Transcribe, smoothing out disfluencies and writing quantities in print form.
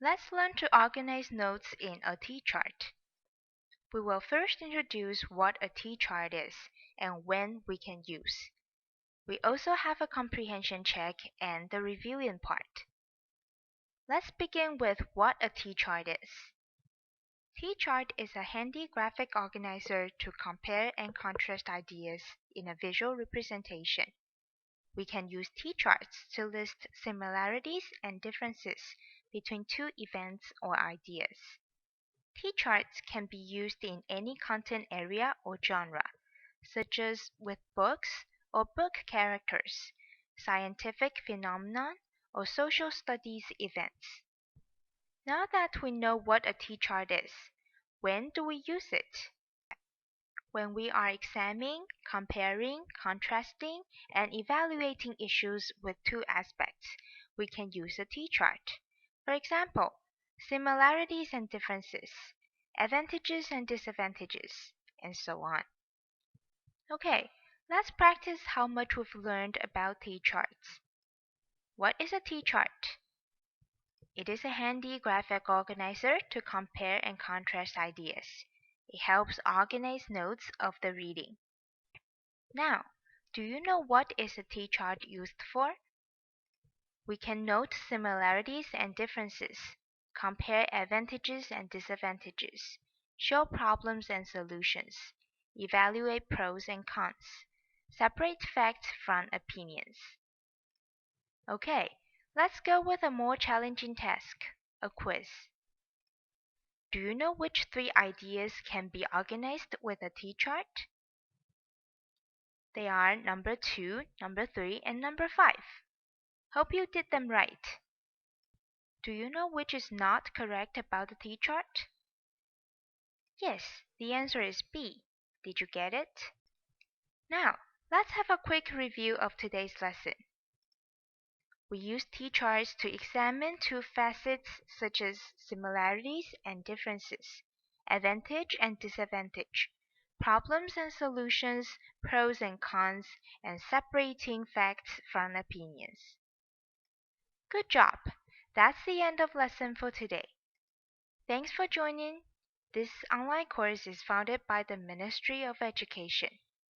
Let's learn to organize notes in a T-chart. We will first introduce what a T-chart is and when we can use. We also have a comprehension check and the reviewing part. Let's begin with what a T-chart is. T-chart is a handy graphic organizer to compare and contrast ideas in a visual representation. We can use T-charts to list similarities and differences between two events or ideas. T-charts can be used in any content area or genre, such as with books or book characters, scientific phenomenon, or social studies events. Now that we know what a T-chart is, when do we use it? When we are examining, comparing, contrasting, and evaluating issues with two aspects, we can use a T-chart. For example, similarities and differences, advantages and disadvantages, and so on. Okay, let's practice how much we've learned about T-charts. What is a T-chart? It is a handy graphic organizer to compare and contrast ideas. It helps organize notes of the reading. Now, do you know what is a T-chart used for? We can note similarities and differences, compare advantages and disadvantages, show problems and solutions, evaluate pros and cons, separate facts from opinions. Okay, let's go with a more challenging task, a quiz. Do you know which three ideas can be organized with a T-chart? They are number 2, number 3, and number 5. Hope you did them right. Do you know which is not correct about the T-chart? Yes, the answer is B. Did you get it? Now, let's have a quick review of today's lesson. We used T-charts to examine two facets such as similarities and differences, advantage and disadvantage, problems and solutions, pros and cons, and separating facts from opinions. Good job! That's the end of lesson for today. Thanks for joining. This online course is funded by the Ministry of Education.